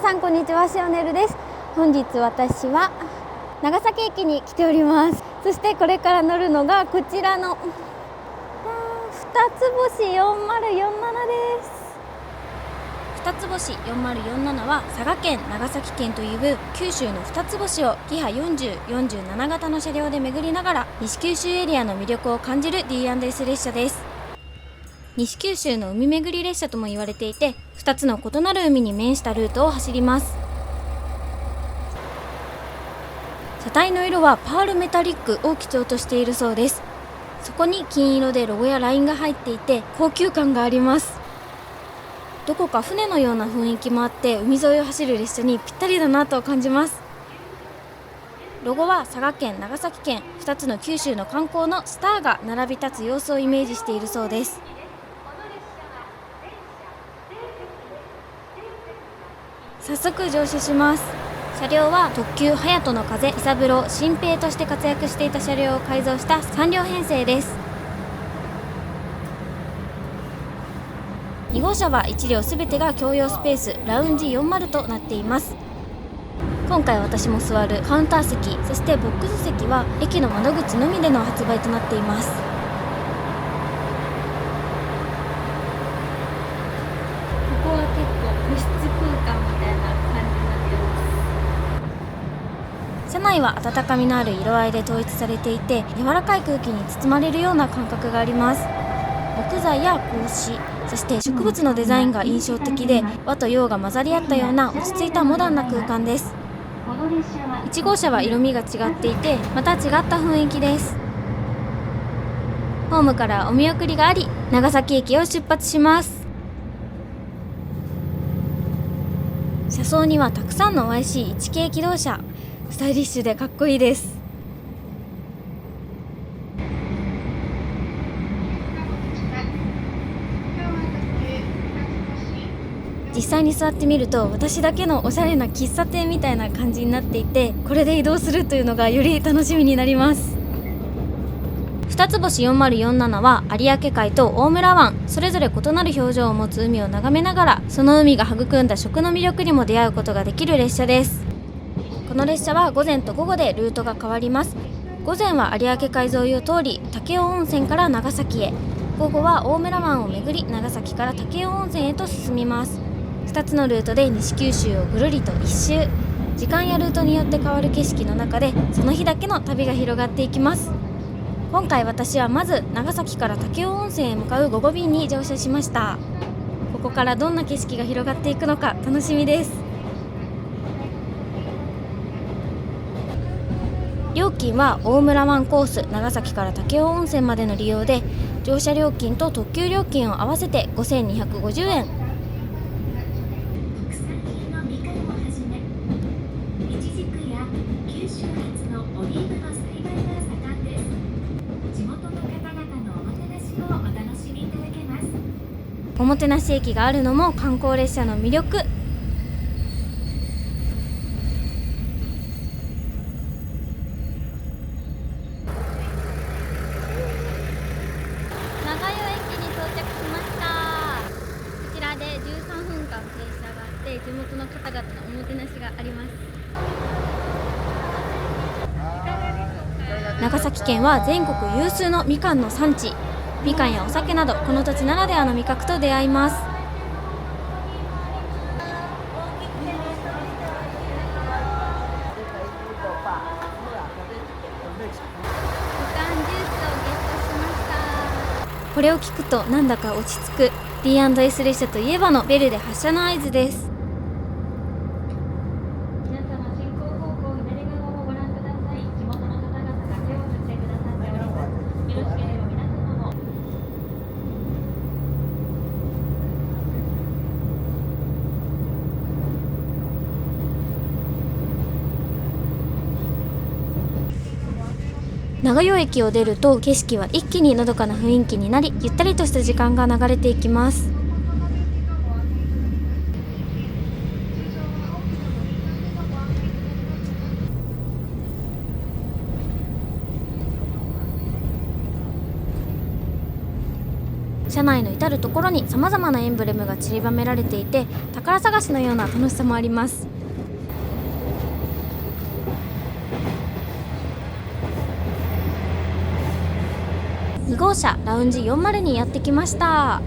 さんこんにちは、シオネルです。本日私は長崎駅に来ております。そしてこれから乗るのがこちらの二つ星4047です。二つ星4047は佐賀県、長崎県という九州の二つ星をキハ40、47型の車両で巡りながら西九州エリアの魅力を感じる D&S 列車です。西九州の海巡り列車とも言われていて、2つの異なる海に面したルートを走ります。車体の色はパールメタリックを基調としているそうです。そこに金色でロゴやラインが入っていて高級感があります。どこか船のような雰囲気もあって海沿いを走る列車にぴったりだなと感じます。ロゴは佐賀県、長崎県2つの九州の観光のスターが並び立つ様子をイメージしているそうです。早速乗車します。車両は特急はやとの風、伊三郎、新平として活躍していた車両を改造した3両編成です。2号車は1両すべてが共用スペースラウンジ40となっています。今回私も座るカウンター席、そしてボックス席は駅の窓口のみでの発売となっています。ここは結構個室空間みたいな感じになっています。車内は温かみのある色合いで統一されていて、柔らかい空気に包まれるような感覚があります。木材や格子、そして植物のデザインが印象的で、和と洋が混ざり合ったような落ち着いたモダンな空間です。1号車は色味が違っていて、また違った雰囲気です。ホームからお見送りがあり、長崎駅を出発します。車窓にはたくさんの YC1 系気動車、スタイリッシュでかっこいいです。実際に座ってみると私だけのおしゃれな喫茶店みたいな感じになっていて、これで移動するというのがより楽しみになります。二つ星4047は有明海と大村湾、それぞれ異なる表情を持つ海を眺めながら、その海が育んだ食の魅力にも出会うことができる列車です。この列車は午前と午後でルートが変わります。午前は有明海沿いを通り武雄温泉から長崎へ、午後は大村湾を巡り長崎から武雄温泉へと進みます。2つのルートで西九州をぐるりと一周、時間やルートによって変わる景色の中でその日だけの旅が広がっていきます。今回私はまず長崎から武雄温泉へ向かう午後便に乗車しました。ここからどんな景色が広がっていくのか楽しみです。料金は大村湾コース長崎から武雄温泉までの利用で、乗車料金と特急料金を合わせて5250円。おもてなし駅があるのも観光列車の魅力。長与駅に到着しました。こちらで13分間停車があって、地元の方々のおもてなしがあります。長崎県は全国有数のみかんの産地。みかんやお酒などこの土地ならではの味覚と出会います。みかんジュースをゲットしました。これを聞くとなんだか落ち着く D&S 列車といえばのベルで発車の合図です。皆様進行方向左側をご覧ください。地元の方々が手を振ってくださっております。よろしければ皆様も長与駅を出ると景色は一気にのどかな雰囲気になり、ゆったりとした時間が流れていきます。車車内の至るところに様々なエンブレムが散りばめられていて、宝探しのような楽しさもあります。2号車ラウンジ40にやってきました。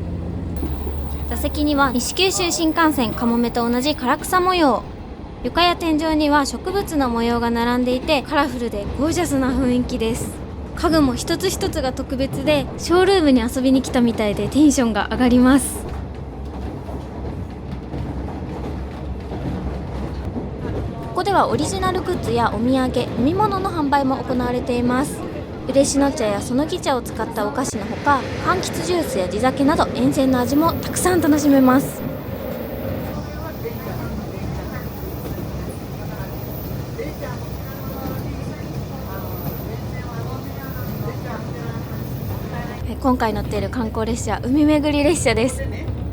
座席には西九州新幹線かもめと同じ唐草模様、床や天井には植物の模様が並んでいてカラフルでゴージャスな雰囲気です。家具も一つ一つが特別で、ショールームに遊びに来たみたいでテンションが上がります。ここではオリジナルグッズやお土産、飲み物の販売も行われています。嬉野茶やそのぎ茶を使ったお菓子のほか、柑橘ジュースや地酒など沿線の味もたくさん楽しめます。今回乗っている観光列車、海巡り列車です。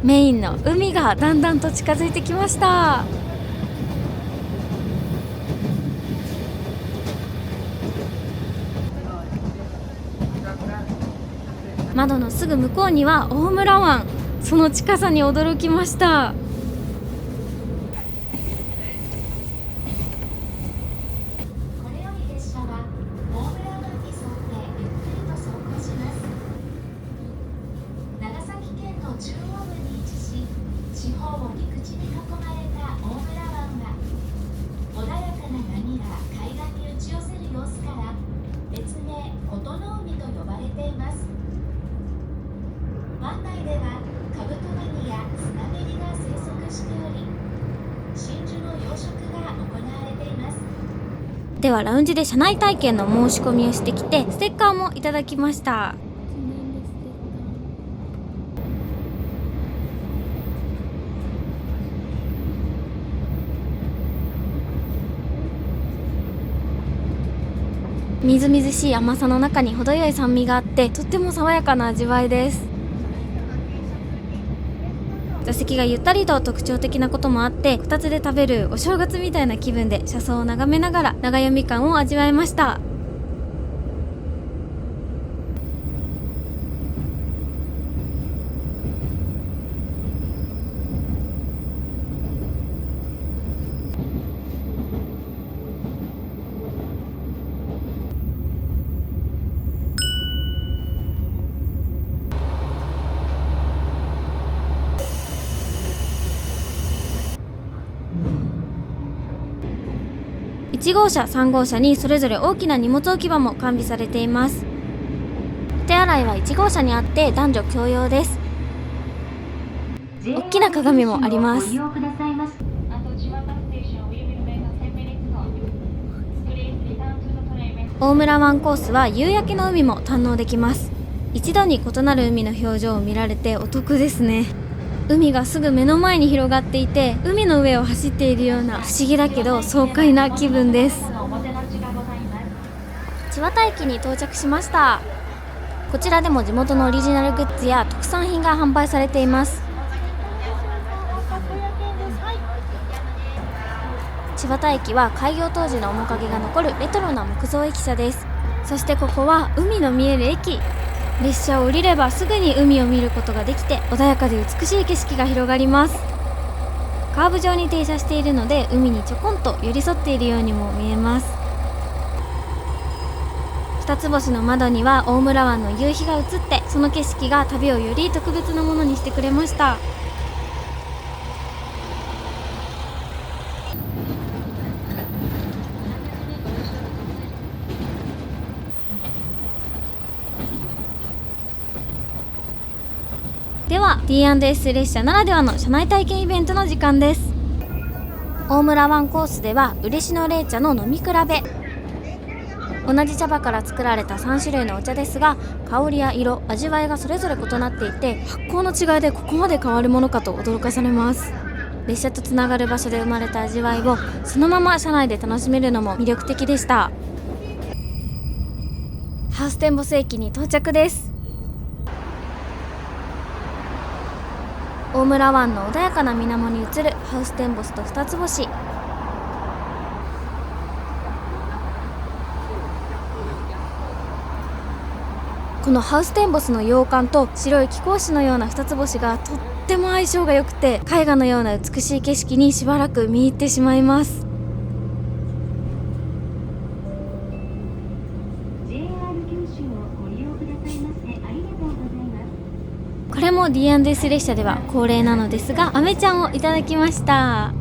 メインの海がだんだんと近づいてきました。窓のすぐ向こうには大村湾、その近さに驚きました。湾内ではカブトガニやスナメリが生息しており、真珠の養殖が行われています。ではラウンジで車内体験の申し込みをしてきて、ステッカーもいただきました。みずみずしい甘さの中に程よい酸味があって、とっても爽やかな味わいです。座席がゆったりと特徴的なこともあって、こたつで食べるお正月みたいな気分で車窓を眺めながら長読み感を味わえました。1号車、3号車にそれぞれ大きな荷物置き場も完備されています。手洗いは1号車にあって男女共用です。大きな鏡もあります。大村湾コースは夕焼けの海も堪能できます。一度に異なる海の表情を見られてお得ですね。海がすぐ目の前に広がっていて、海の上を走っているような不思議だけど爽快な気分です。千綿駅に到着しました。こちらでも地元のオリジナルグッズや特産品が販売されています。千綿駅は開業当時の面影が残るレトロな木造駅舎です。そしてここは海の見える駅。列車を降りればすぐに海を見ることができて、穏やかで美しい景色が広がります。カーブ状に停車しているので、海にちょこんと寄り添っているようにも見えます。二つ星の窓には大村湾の夕日が映って、その景色が旅をより特別なものにしてくれました。では T&S 列車ならではの車内体験イベントの時間です。大村湾コースでは嬉野冷茶の飲み比べ、同じ茶葉から作られた3種類のお茶ですが、香りや色、味わいがそれぞれ異なっていて、発酵の違いでここまで変わるものかと驚かされます。列車とつながる場所で生まれた味わいをそのまま車内で楽しめるのも魅力的でした。ハウステンボス駅に到着です。大村湾の穏やかな水面に映るハウステンボスと二つ星。ここのハウステンボスの洋館と白い貴公子のような二つ星がとっても相性が良くて、絵画のような美しい景色にしばらく見入ってしまいます。これも D&S 列車では恒例なのですが、アメちゃんをいただきました。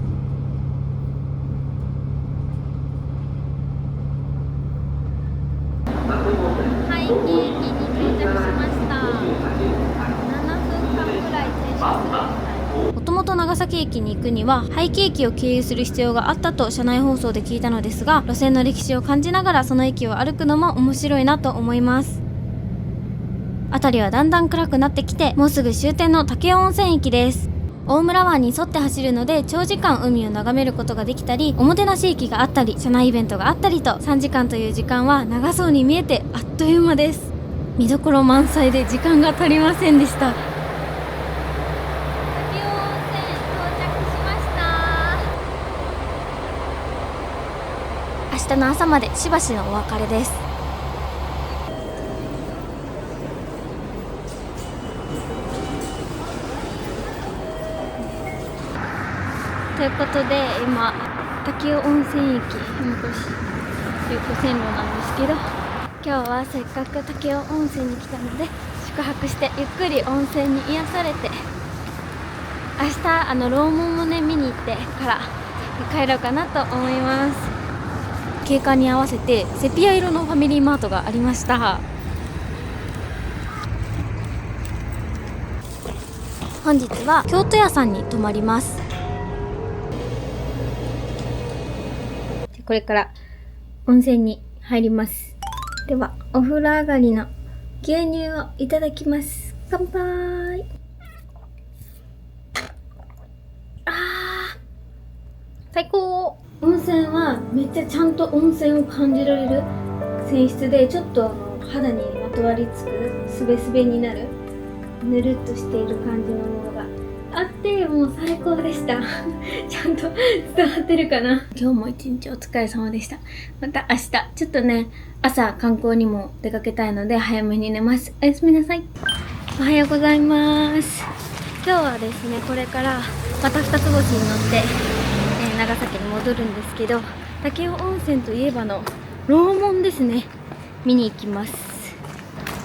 ハイケーキに到着しました。7分間くらい停車するみたい。もともと長崎駅に行くにはハイケーキを経由する必要があったと車内放送で聞いたのですが、路線の歴史を感じながらその駅を歩くのも面白いなと思います。辺りはだんだん暗くなってきて、もうすぐ終点の武雄温泉駅です。大村湾に沿って走るので長時間海を眺めることができたり、おもてなし駅があったり、車内イベントがあったりと、3時間という時間は長そうに見えてあっという間です。見どころ満載で時間が足りませんでした。武雄温泉到着しました。明日の朝までしばしのお別れです。ということで今武雄温泉駅これよく線路なんですけど、今日はせっかく武雄温泉に来たので宿泊してゆっくり温泉に癒されて、明日楼門をね見に行ってから帰ろうかなと思います。景観に合わせてセピア色のファミリーマートがありました。本日は京都屋さんに泊まります。これから温泉に入ります。ではお風呂上がりの牛乳をいただきます。乾杯。最高。温泉はめっちゃちゃんと温泉を感じられる泉質で、ちょっと肌にまとわりつくすべすべになるぬるっとしている感じのものがあって、もう最高でしたちゃんと伝わってるかな。今日も一日お疲れ様でした。また明日ちょっとね、朝観光にも出かけたいので早めに寝ます。おやすみなさい。おはようございます。今日はですね、これからまた二つ星に乗って、長崎に戻るんですけど、武雄温泉といえばの楼門ですね、見に行きます。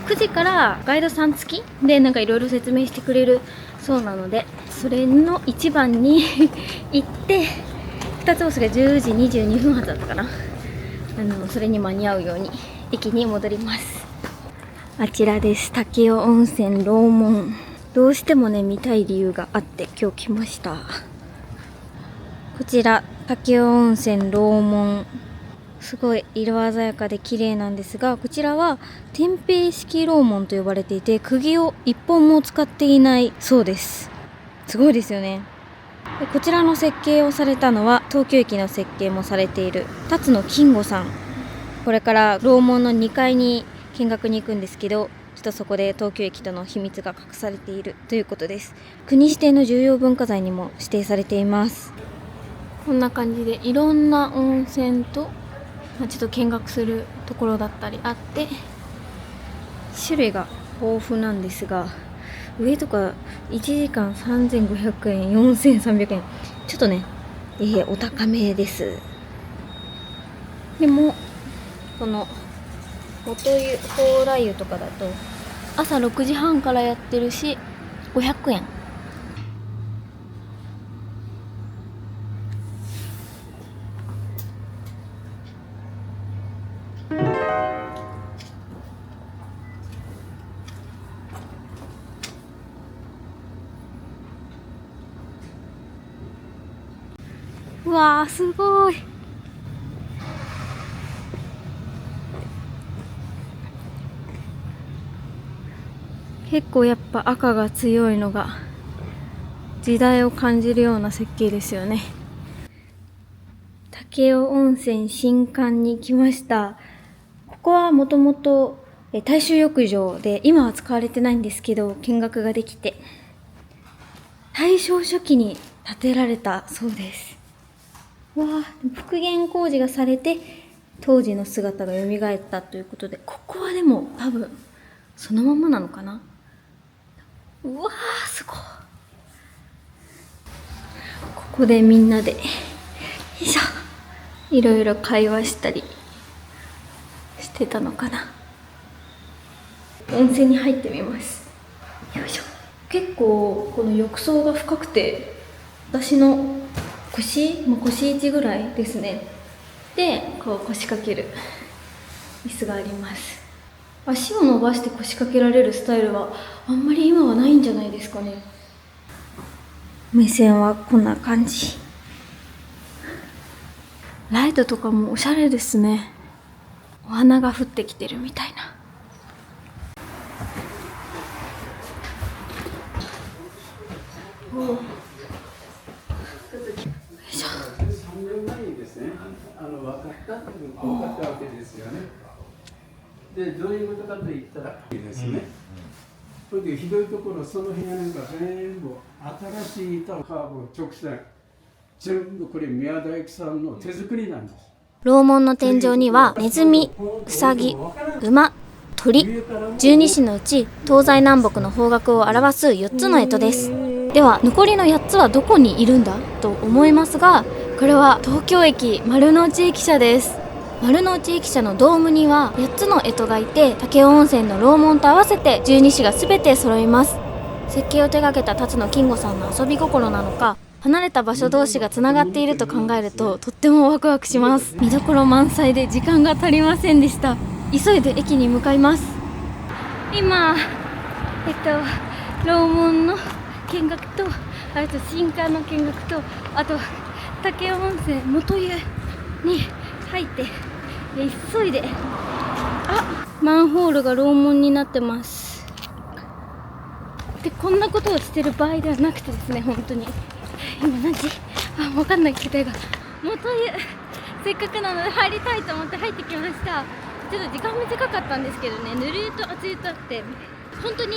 9時からガイドさん付きでなんかいろいろ説明してくれるそうなので、それの一番に行って、2つ星が10時22分発だったかな。それに間に合うように駅に戻ります。あちらです、武雄温泉楼門。どうしてもね見たい理由があって今日来ました。こちら武雄温泉楼門、すごい色鮮やかで綺麗なんですが、こちらは天平式楼門と呼ばれていて、釘を1本も使っていないそうです。すごいですよね。でこちらの設計をされたのは、東京駅の設計もされている辰野金吾さん。これから楼門の2階に見学に行くんですけど、ちょっとそこで東京駅との秘密が隠されているということです。国指定の重要文化財にも指定されています。こんな感じでいろんな温泉とちょっと見学するところだったりあって、種類が豊富なんですが、上とか1時間3500円、4300円、ちょっとね、お高めです。でもこの元湯、蓬莱湯とかだと朝6時半からやってるし500円。うわー、すごい。結構やっぱ赤が強いのが時代を感じるような設計ですよね。武雄温泉新館に来ました。ここはもともと大衆浴場で、今は使われてないんですけど見学ができて、大正初期に建てられたそうです。わあ、復元工事がされて当時の姿が蘇ったということで、ここはでも多分そのままなのかな。うわーすごい。ここでみんなでいろいろ会話したりしてたのかな。温泉に入ってみます。よいしょ。結構この浴槽が深くて、私の腰位置ぐらいですね。でこう腰掛ける椅子があります。足を伸ばして腰掛けられるスタイルはあんまり今はないんじゃないですかね。目線はこんな感じ。ライトとかもおしゃれですね。お花が降ってきてるみたいな。おお。3年前にですね、分かったわけですよね。で、どういうことかと言ったらですね、それでひどいところ、その部屋なんか全部新しい板をカーブ直線、全部これ宮大工さんの手作りなんです。楼門の天井にはネズミ、ウサギ、馬、鳥、十二支のうち東西南北の方角を表す4つの干支です。では残りの8つはどこにいるんだと思いますが、これは東京駅丸の内駅舎です。丸の内駅舎のドームには8つの干支がいて、武雄温泉の楼門と合わせて12支が全て揃います。設計を手掛けた辰野金吾さんの遊び心なのか、離れた場所同士がつながっていると考えるととってもワクワクします。見どころ満載で時間が足りませんでした。急いで駅に向かいます。今楼門の見学と、あと新館の見学と、あと武雄温泉元湯に入って急いで、マンホールが楼門になってます。でこんなことをしてる場合ではなくてですね、本当に今何時分かんないけど、元湯せっかくなので入りたいと思って入ってきました。ちょっと時間短かったんですけどね、ぬる湯と熱湯とあって、本当に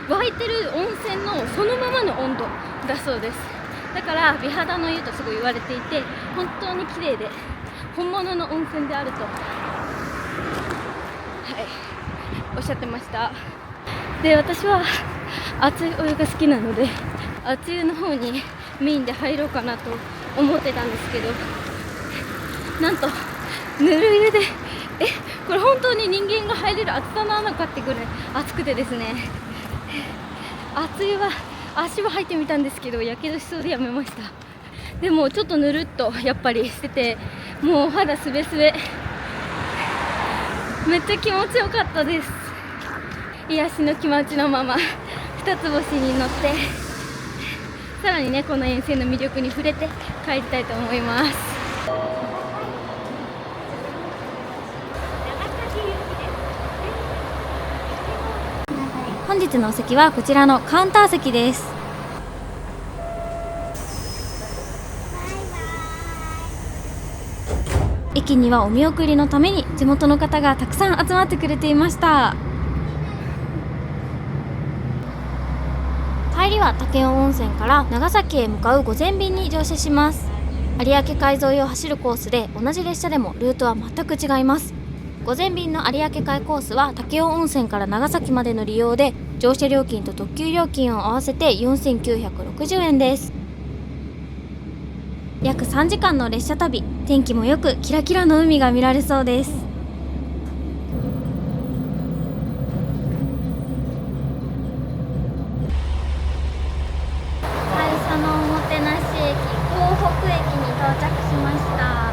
湧いてる温泉のそのままの温度だそうです。だから美肌の湯とすごい言われていて、本当に綺麗で本物の温泉であると、おっしゃってました。で私は熱いお湯が好きなので、熱湯の方にメインで入ろうかなと思ってたんですけど、なんとぬる湯でこれ本当に人間が入れる厚さなのかってぐらい熱くてですね、熱湯は足は入ってみたんですけどやけどしそうでやめました。でもちょっとぬるっとやっぱりしてて、もう肌すべすべ、めっちゃ気持ちよかったです。癒しの気持ちのまま二つ星に乗って、さらにねこの沿線の魅力に触れて帰りたいと思います。本日のお席はこちらのカウンター席です。駅にはお見送りのために地元の方がたくさん集まってくれていました。帰りは武雄温泉から長崎へ向かう午前便に乗車します。有明海沿いを走るコースで、同じ列車でもルートは全く違います。午前便の有明海コースは武雄温泉から長崎までの利用で、乗車料金と特急料金を合わせて4960円です。約3時間の列車旅、天気もよくキラキラの海が見られそうです。最初のおもてなし駅、江北駅に到着しました。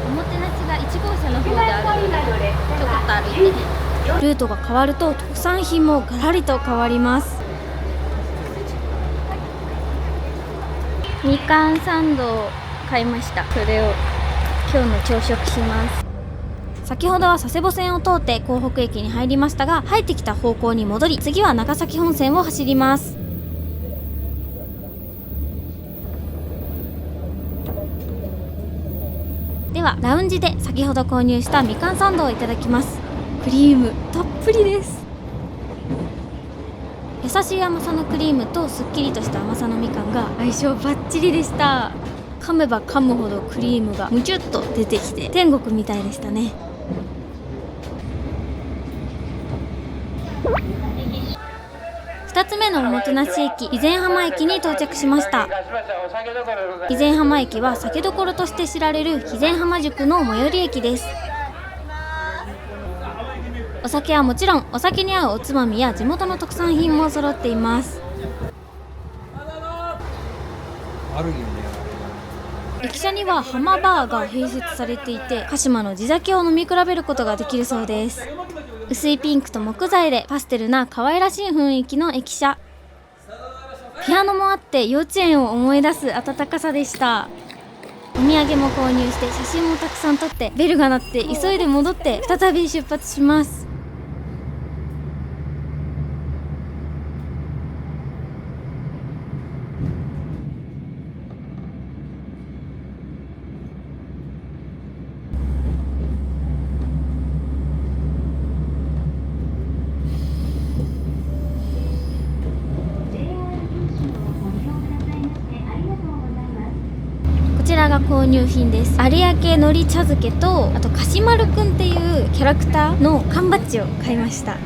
おもてなしが1号車の方であるので、ちょこっと歩いて、ルートが変わると特産品もガラリと変わります。みかんサンドを買いました。それを今日の朝食します。先ほどは佐世保線を通って江北駅に入りましたが、入ってきた方向に戻り、次は長崎本線を走ります。ではラウンジで先ほど購入したみかんサンドをいただきます。クリームたっぷりです。優しい甘さのクリームとすっきりとした甘さのみかんが相性バッチリでした。噛めば噛むほどクリームがむちゅっと出てきて天国みたいでしたね。目のおもてなし駅、備前浜駅に到着しました。備前浜駅は酒どころとして知られる肥前浜宿の最寄り駅です。お酒はもちろん、お酒に合うおつまみや地元の特産品も揃っています。駅舎には浜バーが併設されていて、鹿島の地酒を飲み比べることができるそうです。薄いピンクと木材でパステルな可愛らしい雰囲気の駅舎。ピアノもあって幼稚園を思い出す温かさでした。お土産も購入して写真もたくさん撮って、ベルが鳴って急いで戻って再び出発します。こちらが購入品です。有明のり茶漬けと、あとかしまるくんっていうキャラクターの缶バッジを買いました。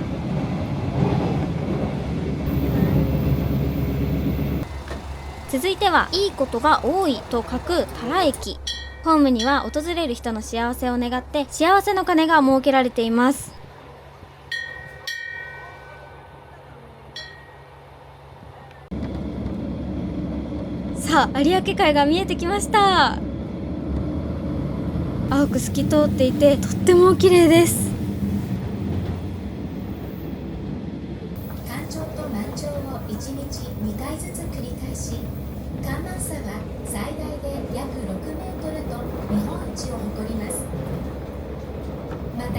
続いては、いいことが多いと書く多良駅。ホームには訪れる人の幸せを願って幸せの鐘が設けられています。さあ、有明海が見えてきました。青く透き通っていてとっても綺麗です。干潮と満潮を1日2回ずつ繰り返し、干満差は最大で約6メートルと日本一を誇ります。また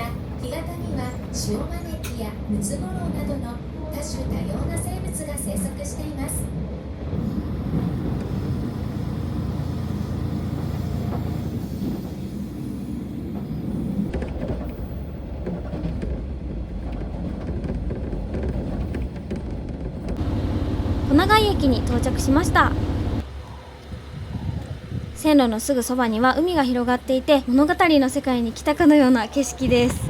干潟にはシオマネキやムツゴロウなどの多種多様な生物が生息しています。小長井駅に到着しました。線路のすぐそばには海が広がっていて、物語の世界に来たかのような景色です。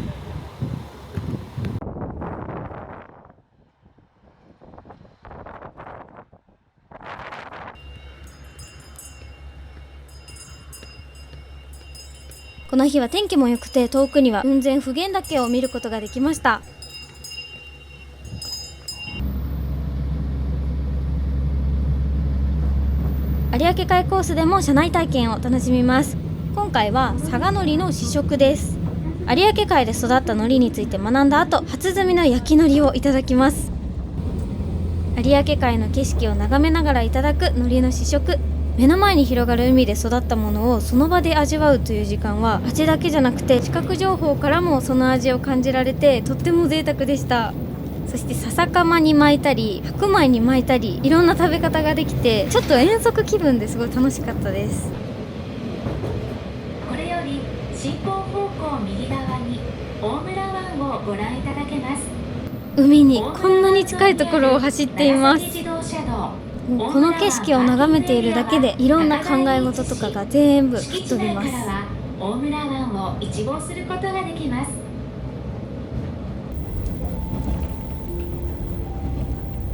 この日は天気も良くて、遠くには雲仙普賢岳を見ることができました。有明海コースでも車内体験を楽しみます。今回は佐賀海苔の試食です。有明海で育った海苔について学んだ後、初摘みの焼き海苔をいただきます。有明海の景色を眺めながらいただく海苔の試食。目の前に広がる海で育ったものをその場で味わうという時間は、味だけじゃなくて視覚情報からもその味を感じられて、とっても贅沢でした。そして笹かまに巻いたり白米に巻いたり、いろんな食べ方ができて、ちょっと遠足気分ですごい楽しかったです。これより進行方向右側に大村湾をご覧いただけます。海にこんなに近いところを走っています。もうこの景色を眺めているだけで、いろんな考え事とかが全部吹っ飛びます。大村湾を一望することができます。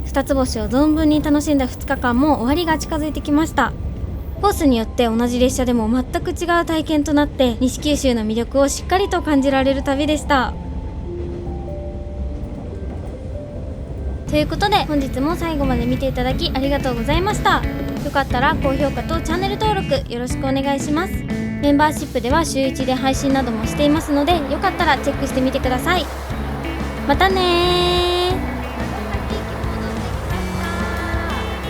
二つ星を存分に楽しんだ2日間も終わりが近づいてきました。コースによって同じ列車でも全く違う体験となって、西九州の魅力をしっかりと感じられる旅でした。ということで、本日も最後まで見ていただきありがとうございました。よかったら高評価とチャンネル登録よろしくお願いします。メンバーシップでは週1で配信などもしていますので、よかったらチェックしてみてください。またねー。